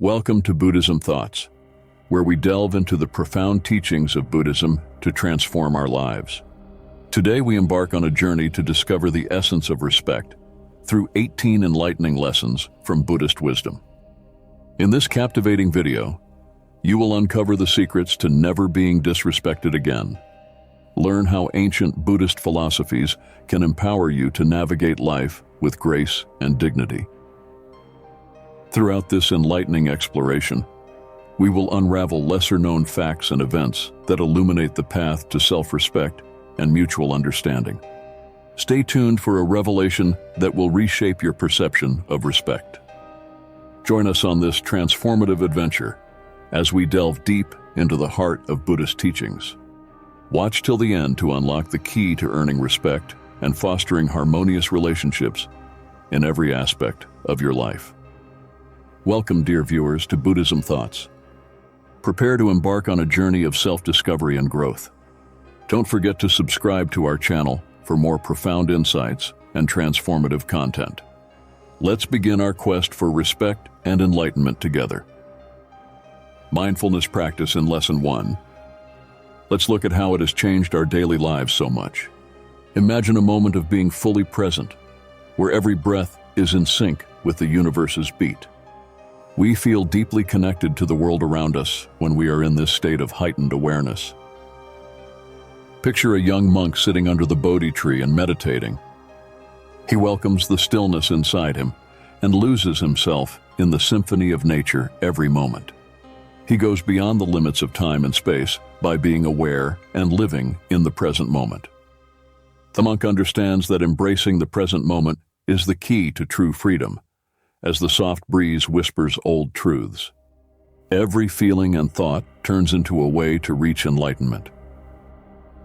Welcome to Buddhism Thoughts, where we delve into the profound teachings of Buddhism to transform our lives. Today we embark on a journey to discover the essence of respect through 18 enlightening lessons from Buddhist wisdom. In this captivating video, you will uncover the secrets to never being disrespected again. Learn how ancient Buddhist philosophies can empower you to navigate life with grace and dignity. Throughout this enlightening exploration, we will unravel lesser-known facts and events that illuminate the path to self-respect and mutual understanding. Stay tuned for a revelation that will reshape your perception of respect. Join us on this transformative adventure as we delve deep into the heart of Buddhist teachings. Watch till the end to unlock the key to earning respect and fostering harmonious relationships in every aspect of your life. Welcome, dear viewers, to Buddhism Thoughts. Prepare to embark on a journey of self-discovery and growth. Don't forget to subscribe to our channel for more profound insights and transformative content. Let's begin our quest for respect and enlightenment together. Mindfulness practice in Lesson 1. Let's look at how it has changed our daily lives so much. Imagine a moment of being fully present, where every breath is in sync with the universe's beat. We feel deeply connected to the world around us when we are in this state of heightened awareness. Picture a young monk sitting under the Bodhi tree and meditating. He welcomes the stillness inside him and loses himself in the symphony of nature every moment. He goes beyond the limits of time and space by being aware and living in the present moment. The monk understands that embracing the present moment is the key to true freedom, as the soft breeze whispers old truths. Every feeling and thought turns into a way to reach enlightenment.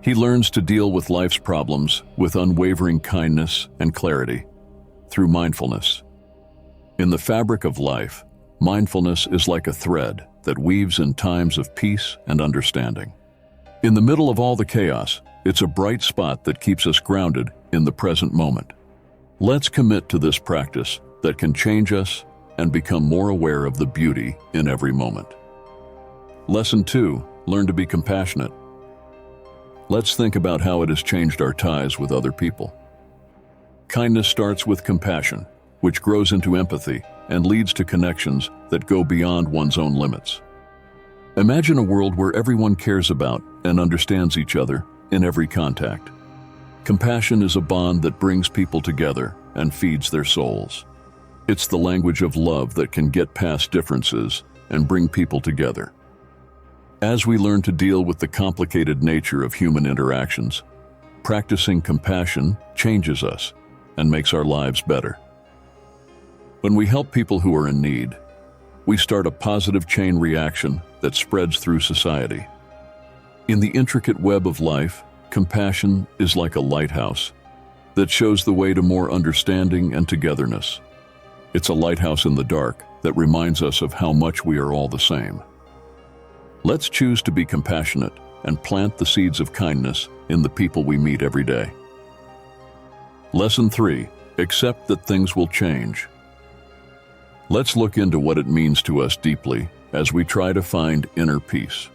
He learns to deal with life's problems with unwavering kindness and clarity through mindfulness. In the fabric of life, mindfulness is like a thread that weaves in times of peace and understanding. In the middle of all the chaos, it's a bright spot that keeps us grounded in the present moment. Let's commit to this practice that can change us and become more aware of the beauty in every moment. Lesson 2. Learn to be compassionate. Let's think about how it has changed our ties with other people. Kindness starts with compassion, which grows into empathy and leads to connections that go beyond one's own limits. Imagine a world where everyone cares about and understands each other in every contact. Compassion is a bond that brings people together and feeds their souls. It's the language of love that can get past differences and bring people together. As we learn to deal with the complicated nature of human interactions, practicing compassion changes us and makes our lives better. When we help people who are in need, we start a positive chain reaction that spreads through society. In the intricate web of life, compassion is like a lighthouse that shows the way to more understanding and togetherness. It's a lighthouse in the dark that reminds us of how much we are all the same. Let's choose to be compassionate and plant the seeds of kindness in the people we meet every day. Lesson 3. Accept that things will change. Let's look into what it means to us deeply as we try to find inner peace.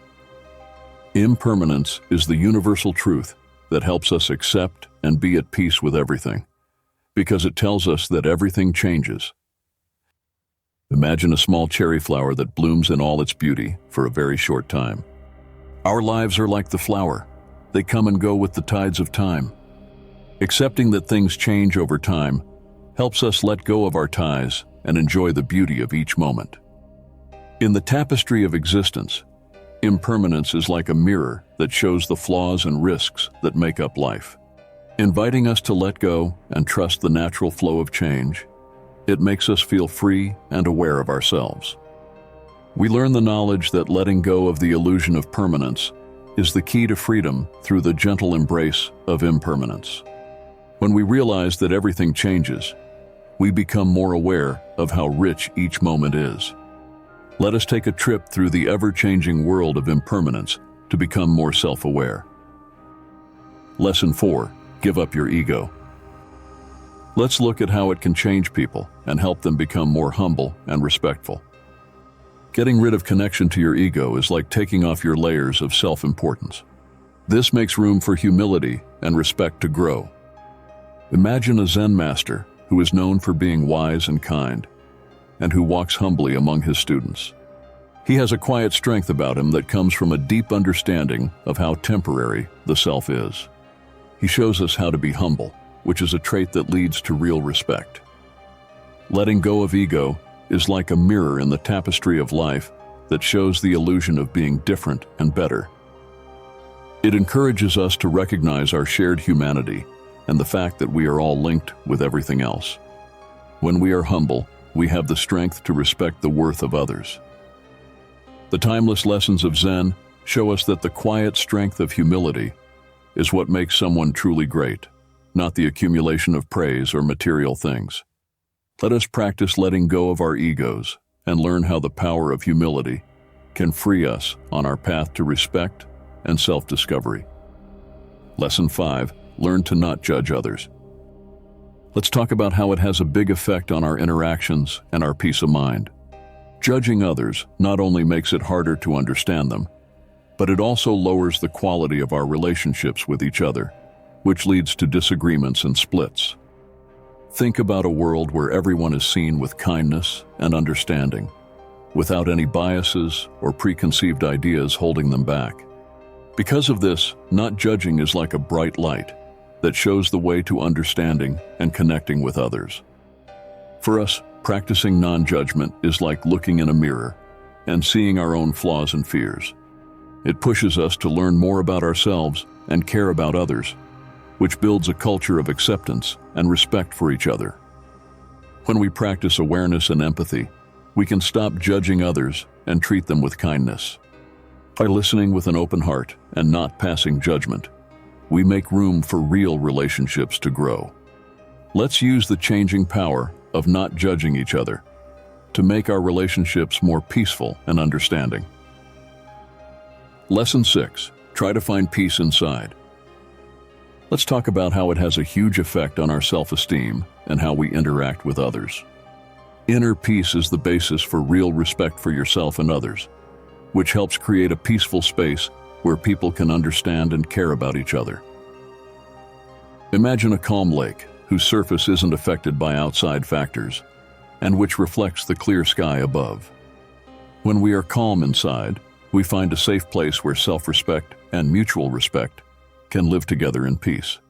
Impermanence is the universal truth that helps us accept and be at peace with everything, because it tells us that everything changes. Imagine a small cherry flower that blooms in all its beauty for a very short time. Our lives are like the flower. They come and go with the tides of time. Accepting that things change over time helps us let go of our ties and enjoy the beauty of each moment. In the tapestry of existence, impermanence is like a mirror that shows the flaws and risks that make up life. Inviting us to let go and trust the natural flow of change, it makes us feel free and aware of ourselves. We learn the knowledge that letting go of the illusion of permanence is the key to freedom through the gentle embrace of impermanence. When we realize that everything changes, we become more aware of how rich each moment is. Let us take a trip through the ever-changing world of impermanence to become more self-aware. Lesson 4. Give up your ego. Let's look at how it can change people and help them become more humble and respectful. Getting rid of connection to your ego is like taking off your layers of self-importance. This makes room for humility and respect to grow. Imagine a Zen master who is known for being wise and kind, and who walks humbly among his students. He has a quiet strength about him that comes from a deep understanding of how temporary the self is. He shows us how to be humble, which is a trait that leads to real respect. Letting go of ego is like a mirror in the tapestry of life that shows the illusion of being different and better. It encourages us to recognize our shared humanity and the fact that we are all linked with everything else. When we are humble, we have the strength to respect the worth of others. The timeless lessons of Zen show us that the quiet strength of humility is what makes someone truly great, not the accumulation of praise or material things. Let us practice letting go of our egos and learn how the power of humility can free us on our path to respect and self-discovery. Lesson 5. Learn to not judge others. Let's talk about how it has a big effect on our interactions and our peace of mind. Judging others not only makes it harder to understand them, but it also lowers the quality of our relationships with each other, which leads to disagreements and splits. Think about a world where everyone is seen with kindness and understanding, without any biases or preconceived ideas holding them back. Because of this, not judging is like a bright light that shows the way to understanding and connecting with others. For us, practicing non-judgment is like looking in a mirror and seeing our own flaws and fears. It pushes us to learn more about ourselves and care about others, which builds a culture of acceptance and respect for each other. When we practice awareness and empathy, we can stop judging others and treat them with kindness. By listening with an open heart and not passing judgment, we make room for real relationships to grow. Let's use the changing power of not judging each other to make our relationships more peaceful and understanding. Lesson 6. Try to find peace inside. Let's talk about how it has a huge effect on our self-esteem and how we interact with others. Inner peace is the basis for real respect for yourself and others, which helps create a peaceful space where people can understand and care about each other. Imagine a calm lake whose surface isn't affected by outside factors and which reflects the clear sky above. When we are calm inside, we find a safe place where self-respect and mutual respect can live together in peace.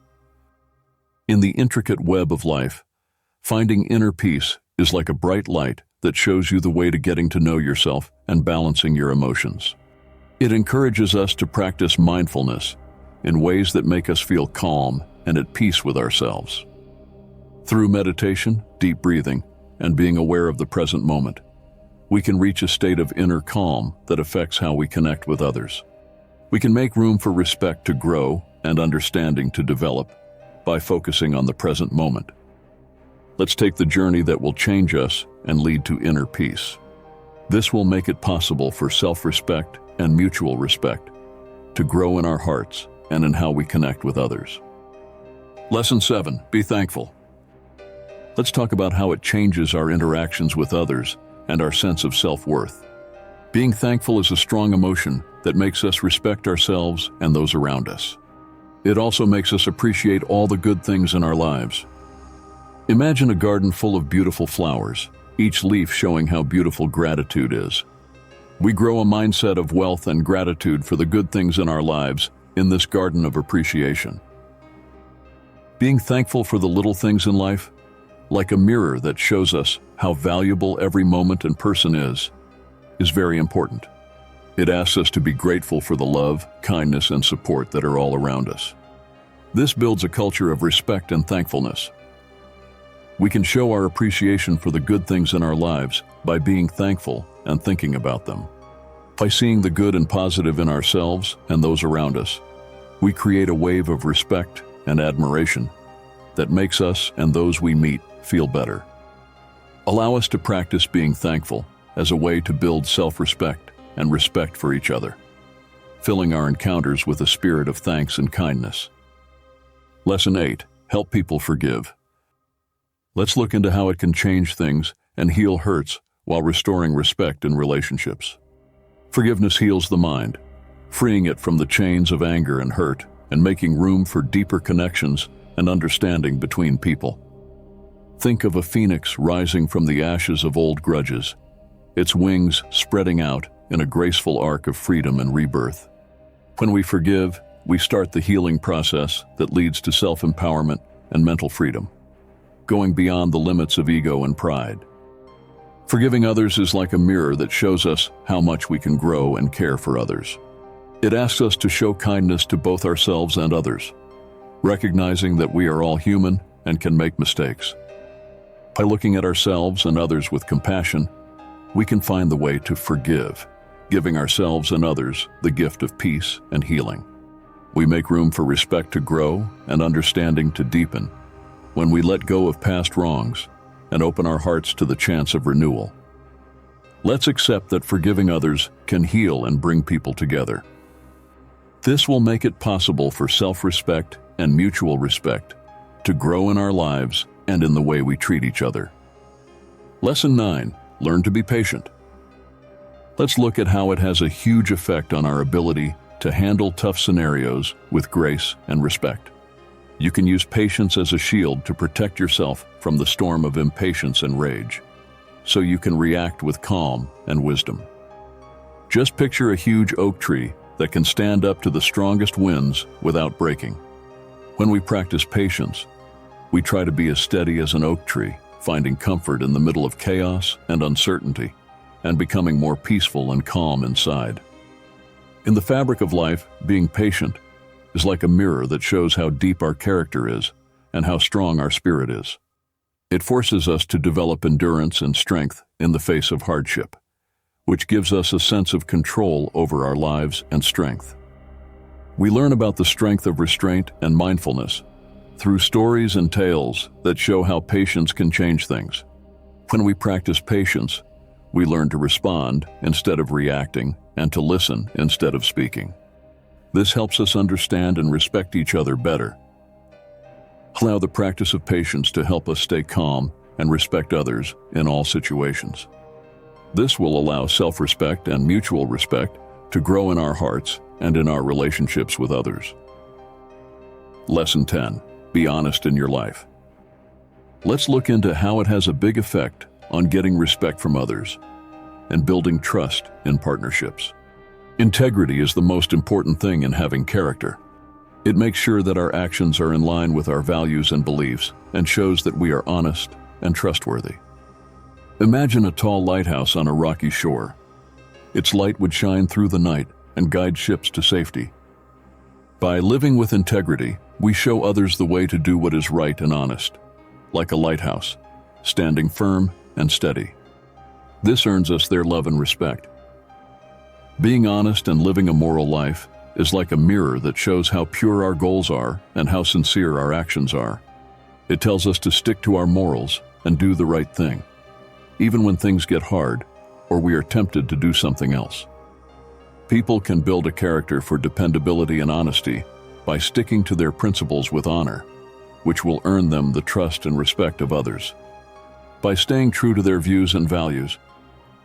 In the intricate web of life, finding inner peace is like a bright light that shows you the way to getting to know yourself and balancing your emotions. It encourages us to practice mindfulness in ways that make us feel calm and at peace with ourselves. Through meditation, deep breathing, and being aware of the present moment, we can reach a state of inner calm that affects how we connect with others. We can make room for respect to grow and understanding to develop by focusing on the present moment. Let's take the journey that will change us and lead to inner peace. This will make it possible for self-respect and mutual respect to grow in our hearts and in how we connect with others. Lesson 7. Be thankful. Let's talk about how it changes our interactions with others and our sense of self-worth. Being thankful is a strong emotion that makes us respect ourselves and those around us. It also makes us appreciate all the good things in our lives. Imagine a garden full of beautiful flowers, each leaf showing how beautiful gratitude is. We grow a mindset of wealth and gratitude for the good things in our lives in this garden of appreciation. Being thankful for the little things in life, like a mirror that shows us how valuable every moment and person is very important. It asks us to be grateful for the love, kindness, and support that are all around us. This builds a culture of respect and thankfulness. We can show our appreciation for the good things in our lives by being thankful and thinking about them. By seeing the good and positive in ourselves and those around us, we create a wave of respect and admiration that makes us and those we meet feel better. Allow us to practice being thankful as a way to build self-respect and respect for each other, filling our encounters with a spirit of thanks and kindness. Lesson 8. Help people forgive. Let's look into how it can change things and heal hurts while restoring respect in relationships. Forgiveness heals the mind, freeing it from the chains of anger and hurt and making room for deeper connections and understanding between people. Think of a phoenix rising from the ashes of old grudges, its wings spreading out in a graceful arc of freedom and rebirth. When we forgive, we start the healing process that leads to self-empowerment and mental freedom, going beyond the limits of ego and pride. Forgiving others is like a mirror that shows us how much we can grow and care for others. It asks us to show kindness to both ourselves and others, recognizing that we are all human and can make mistakes. By looking at ourselves and others with compassion, we can find the way to forgive, giving ourselves and others the gift of peace and healing. We make room for respect to grow and understanding to deepen when we let go of past wrongs and open our hearts to the chance of renewal. Let's accept that forgiving others can heal and bring people together. This will make it possible for self-respect and mutual respect to grow in our lives and in the way we treat each other. Lesson 9. Learn to be patient. Let's look at how it has a huge effect on our ability to handle tough scenarios with grace and respect. You can use patience as a shield to protect yourself from the storm of impatience and rage, so you can react with calm and wisdom. Just picture a huge oak tree that can stand up to the strongest winds without breaking. When we practice patience, we try to be as steady as an oak tree, finding comfort in the middle of chaos and uncertainty, and becoming more peaceful and calm inside. In the fabric of life, being patient is like a mirror that shows how deep our character is and how strong our spirit is. It forces us to develop endurance and strength in the face of hardship, which gives us a sense of control over our lives and strength. We learn about the strength of restraint and mindfulness through stories and tales that show how patience can change things. When we practice patience, we learn to respond instead of reacting and to listen instead of speaking. This helps us understand and respect each other better. Allow the practice of patience to help us stay calm and respect others in all situations. This will allow self-respect and mutual respect to grow in our hearts and in our relationships with others. Lesson 10. Be honest in your life. Let's look into how it has a big effect on getting respect from others and building trust in partnerships. Integrity is the most important thing in having character. It makes sure that our actions are in line with our values and beliefs and shows that we are honest and trustworthy. Imagine a tall lighthouse on a rocky shore. Its light would shine through the night and guide ships to safety. By living with integrity, we show others the way to do what is right and honest, like a lighthouse, standing firm and steady. This earns us their love and respect. Being honest and living a moral life is like a mirror that shows how pure our goals are and how sincere our actions are. It tells us to stick to our morals and do the right thing, even when things get hard or we are tempted to do something else. People can build a character for dependability and honesty by sticking to their principles with honor, which will earn them the trust and respect of others. By staying true to their views and values,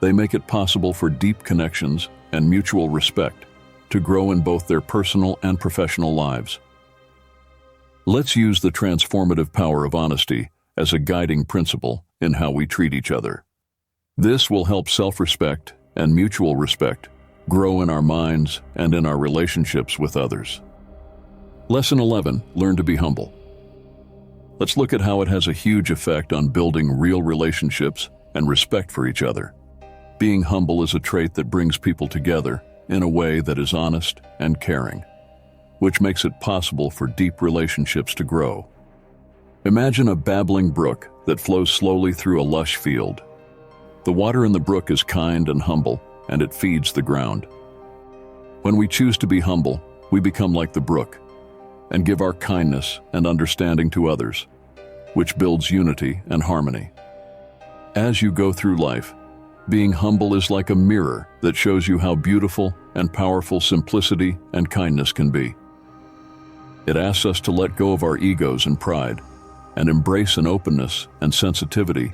they make it possible for deep connections and mutual respect to grow in both their personal and professional lives. Let's use the transformative power of honesty as a guiding principle in how we treat each other. This will help self-respect and mutual respect grow in our minds and in our relationships with others. Lesson 11. Learn to be humble. Let's look at how it has a huge effect on building real relationships and respect for each other. Being humble is a trait that brings people together in a way that is honest and caring, which makes it possible for deep relationships to grow. Imagine a babbling brook that flows slowly through a lush field. The water in the brook is kind and humble, and it feeds the ground. When we choose to be humble, we become like the brook and give our kindness and understanding to others, which builds unity and harmony. As you go through life, being humble is like a mirror that shows you how beautiful and powerful simplicity and kindness can be. It asks us to let go of our egos and pride and embrace an openness and sensitivity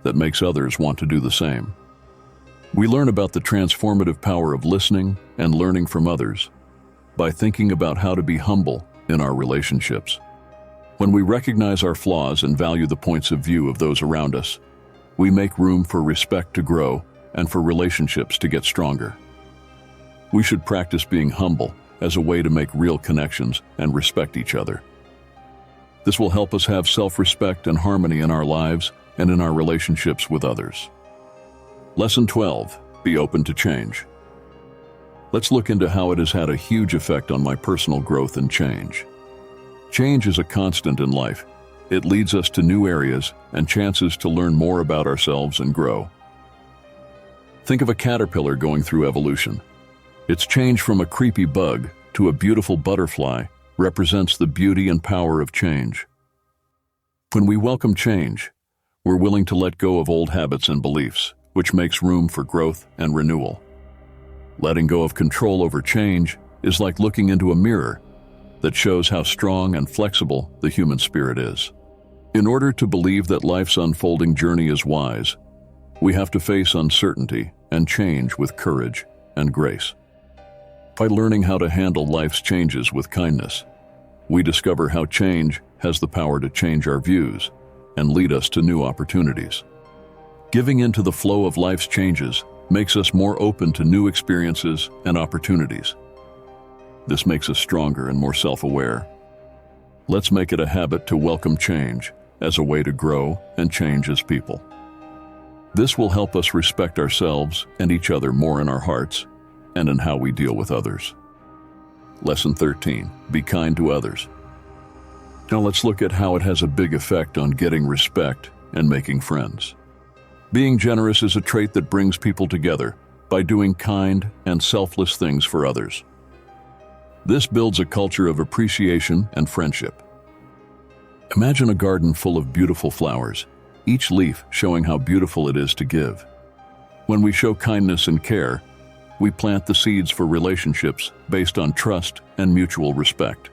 that makes others want to do the same. We learn about the transformative power of listening and learning from others by thinking about how to be humble in our relationships. When we recognize our flaws and value the points of view of those around us, we make room for respect to grow and for relationships to get stronger. We should practice being humble as a way to make real connections and respect each other. This will help us have self-respect and harmony in our lives and in our relationships with others. Lesson 12. Be open to change. Let's look into how it has had a huge effect on my personal growth and change. Change is a constant in life. It leads us to new areas and chances to learn more about ourselves and grow. Think of a caterpillar going through evolution. Its change from a creepy bug to a beautiful butterfly represents the beauty and power of change. When we welcome change, we're willing to let go of old habits and beliefs, which makes room for growth and renewal. Letting go of control over change is like looking into a mirror that shows how strong and flexible the human spirit is. In order to believe that life's unfolding journey is wise, we have to face uncertainty and change with courage and grace. By learning how to handle life's changes with kindness, we discover how change has the power to change our views and lead us to new opportunities. Giving into the flow of life's changes makes us more open to new experiences and opportunities. This makes us stronger and more self-aware. Let's make it a habit to welcome change as a way to grow and change as people. This will help us respect ourselves and each other more in our hearts and in how we deal with others. Lesson 13. Be kind to others. Now let's look at how it has a big effect on getting respect and making friends. Being generous is a trait that brings people together by doing kind and selfless things for others. This builds a culture of appreciation and friendship. Imagine a garden full of beautiful flowers, each leaf showing how beautiful it is to give. When we show kindness and care, we plant the seeds for relationships based on trust and mutual respect.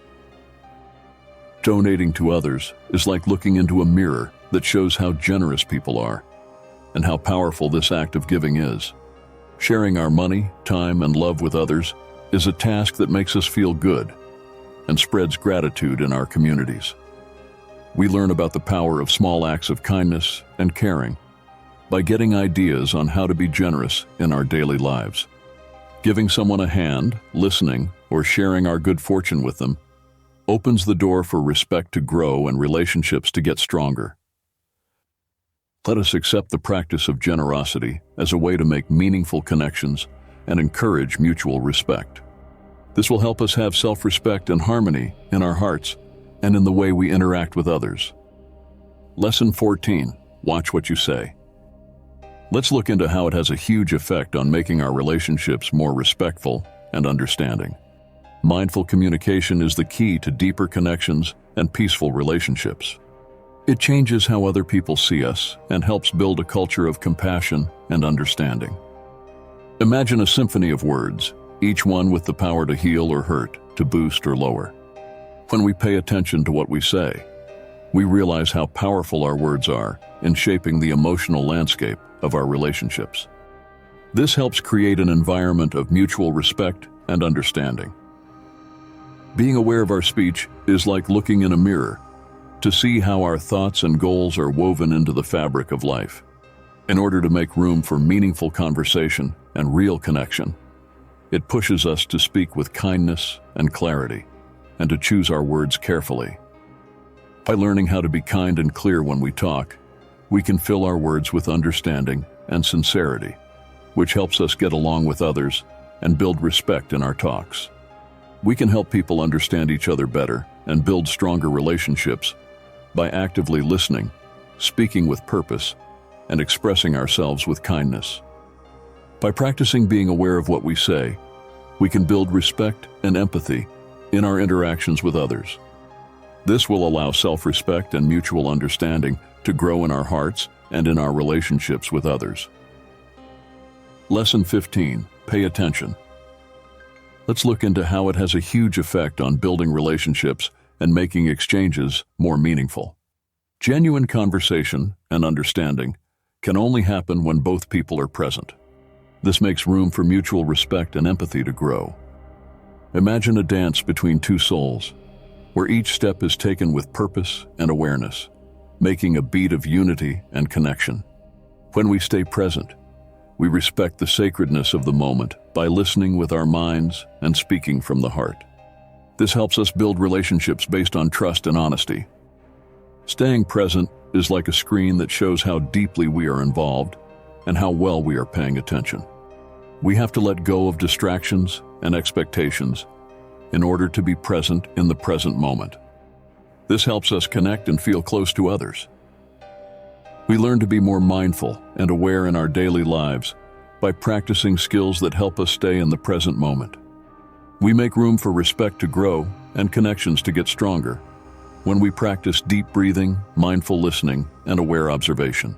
Donating to others is like looking into a mirror that shows how generous people are and how powerful this act of giving is. Sharing our money, time, and love with others is a task that makes us feel good and spreads gratitude in our communities. We learn about the power of small acts of kindness and caring by getting ideas on how to be generous in our daily lives. Giving someone a hand, listening, or sharing our good fortune with them opens the door for respect to grow and relationships to get stronger. Let us accept the practice of generosity as a way to make meaningful connections and encourage mutual respect. This will help us have self-respect and harmony in our hearts and in the way we interact with others. Lesson 14. Watch what you say. Let's look into how it has a huge effect on making our relationships more respectful and understanding. Mindful communication is the key to deeper connections and peaceful relationships. It changes how other people see us and helps build a culture of compassion and understanding. Imagine a symphony of words, each one with the power to heal or hurt, to boost or lower. When we pay attention to what we say, we realize how powerful our words are in shaping the emotional landscape of our relationships. This helps create an environment of mutual respect and understanding. Being aware of our speech is like looking in a mirror to see how our thoughts and goals are woven into the fabric of life. In order to make room for meaningful conversation and real connection, it pushes us to speak with kindness and clarity, and to choose our words carefully. By learning how to be kind and clear when we talk, we can fill our words with understanding and sincerity, which helps us get along with others and build respect in our talks. We can help people understand each other better and build stronger relationships by actively listening, speaking with purpose, and expressing ourselves with kindness. By practicing being aware of what we say, we can build respect and empathy in our interactions with others. This will allow self-respect and mutual understanding to grow in our hearts and in our relationships with others. Lesson 15. Pay attention. Let's look into how it has a huge effect on building relationships and making exchanges more meaningful. Genuine conversation and understanding can only happen when both people are present. This makes room for mutual respect and empathy to grow. Imagine a dance between two souls, where each step is taken with purpose and awareness, making a beat of unity and connection. When we stay present, we respect the sacredness of the moment by listening with our minds and speaking from the heart. This helps us build relationships based on trust and honesty. Staying present is like a screen that shows how deeply we are involved and how well we are paying attention. We have to let go of distractions and expectations in order to be present in the present moment. This helps us connect and feel close to others. We learn to be more mindful and aware in our daily lives by practicing skills that help us stay in the present moment. We make room for respect to grow and connections to get stronger when we practice deep breathing, mindful listening, and aware observation.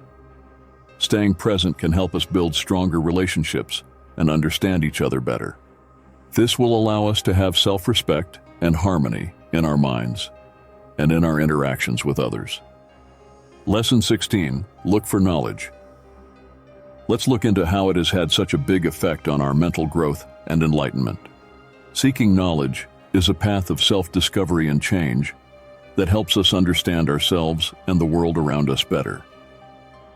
Staying present can help us build stronger relationships and understand each other better. This will allow us to have self-respect and harmony in our minds and in our interactions with others. Lesson 16, look for knowledge. Let's look into how it has had such a big effect on our mental growth and enlightenment. Seeking knowledge is a path of self-discovery and change that helps us understand ourselves and the world around us better.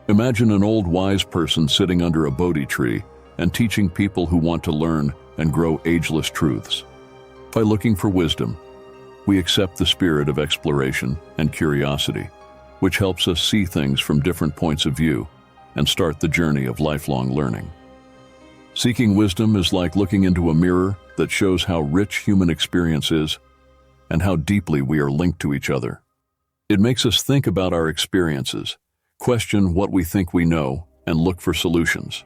Imagine an old wise person sitting under a Bodhi tree and teaching people who want to learn and grow ageless truths. By looking for wisdom, we accept the spirit of exploration and curiosity, which helps us see things from different points of view and start the journey of lifelong learning. Seeking wisdom is like looking into a mirror that shows how rich human experience is and how deeply we are linked to each other. It makes us think about our experiences, question what we think we know, and look for solutions.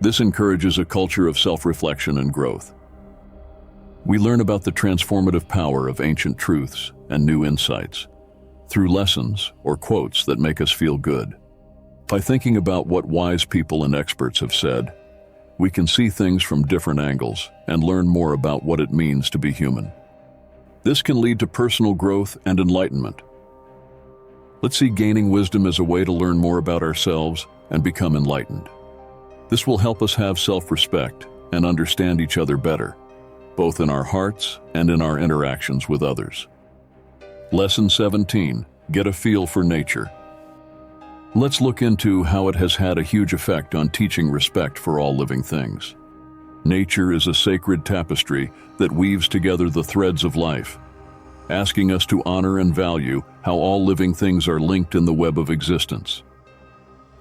This encourages a culture of self-reflection and growth. We learn about the transformative power of ancient truths and new insights through lessons or quotes that make us feel good. By thinking about what wise people and experts have said, we can see things from different angles and learn more about what it means to be human. This can lead to personal growth and enlightenment. Let's see gaining wisdom as a way to learn more about ourselves and become enlightened. This will help us have self-respect and understand each other better, both in our hearts and in our interactions with others. Lesson 17, get a feel for nature. Let's look into how it has had a huge effect on teaching respect for all living things. Nature is a sacred tapestry that weaves together the threads of life, asking us to honor and value how all living things are linked in the web of existence.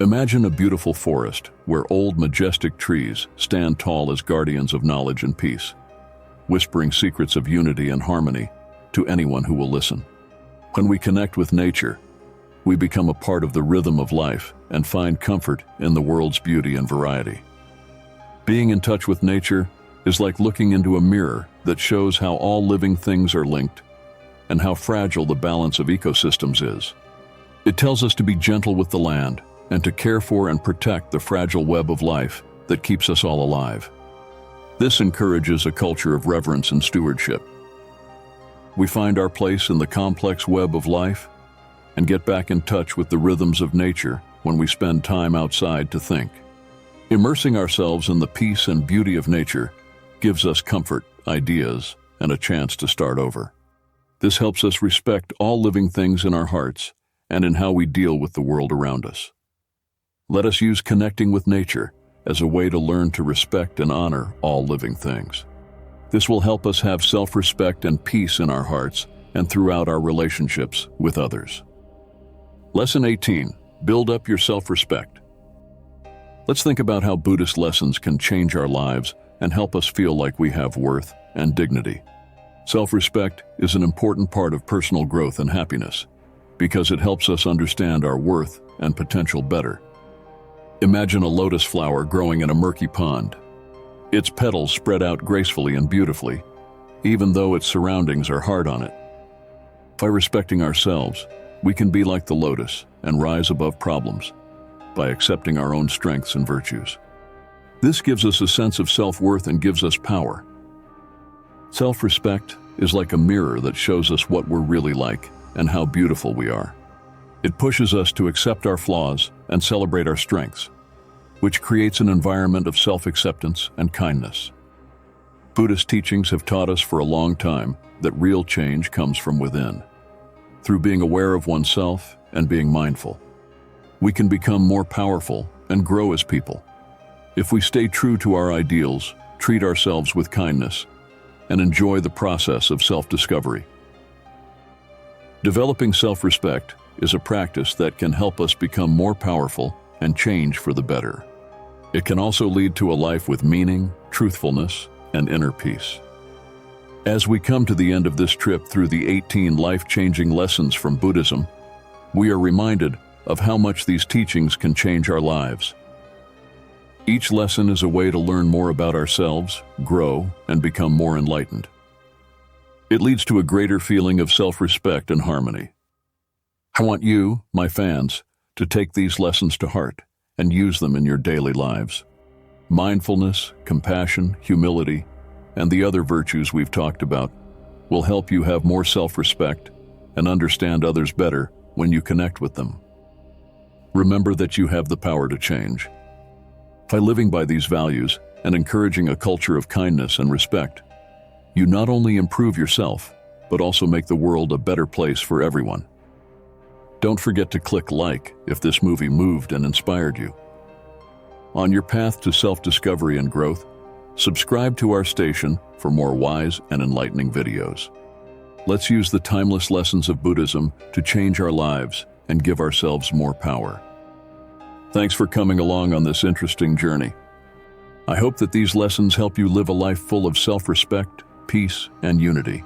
Imagine a beautiful forest where old majestic trees stand tall as guardians of knowledge and peace, whispering secrets of unity and harmony to anyone who will listen. When we connect with nature, we become a part of the rhythm of life and find comfort in the world's beauty and variety. Being in touch with nature is like looking into a mirror that shows how all living things are linked and how fragile the balance of ecosystems is. It tells us to be gentle with the land and to care for and protect the fragile web of life that keeps us all alive. This encourages a culture of reverence and stewardship. We find our place in the complex web of life and get back in touch with the rhythms of nature when we spend time outside to think. Immersing ourselves in the peace and beauty of nature gives us comfort, ideas, and a chance to start over. This helps us respect all living things in our hearts and in how we deal with the world around us. Let us use connecting with nature as a way to learn to respect and honor all living things. This will help us have self-respect and peace in our hearts and throughout our relationships with others. Lesson 18, build up your self-respect. Let's think about how Buddhist lessons can change our lives and help us feel like we have worth and dignity. Self-respect is an important part of personal growth and happiness because it helps us understand our worth and potential better. Imagine a lotus flower growing in a murky pond. Its petals spread out gracefully and beautifully, even though its surroundings are hard on it. By respecting ourselves, we can be like the lotus and rise above problems by accepting our own strengths and virtues. This gives us a sense of self-worth and gives us power. Self-respect is like a mirror that shows us what we're really like and how beautiful we are. It pushes us to accept our flaws and celebrate our strengths. which creates an environment of self-acceptance and kindness. Buddhist teachings have taught us for a long time that real change comes from within. Through being aware of oneself and being mindful, we can become more powerful and grow as people. If we stay true to our ideals, treat ourselves with kindness, and enjoy the process of self-discovery. Developing self-respect is a practice that can help us become more powerful and change for the better. It can also lead to a life with meaning, truthfulness, and inner peace. As we come to the end of this trip through the 18 life-changing lessons from Buddhism, we are reminded of how much these teachings can change our lives. Each lesson is a way to learn more about ourselves, grow, and become more enlightened. It leads to a greater feeling of self-respect and harmony. I want you, my fans, to take these lessons to heart and use them in your daily lives. Mindfulness, compassion, humility, and the other virtues we've talked about will help you have more self-respect and understand others better when you connect with them. Remember that you have the power to change. By living by these values and encouraging a culture of kindness and respect, you not only improve yourself, but also make the world a better place for everyone. Don't forget to click like if this movie moved and inspired you. On your path to self-discovery and growth, subscribe to our station for more wise and enlightening videos. Let's use the timeless lessons of Buddhism to change our lives and give ourselves more power. Thanks for coming along on this interesting journey. I hope that these lessons help you live a life full of self-respect, peace, and unity.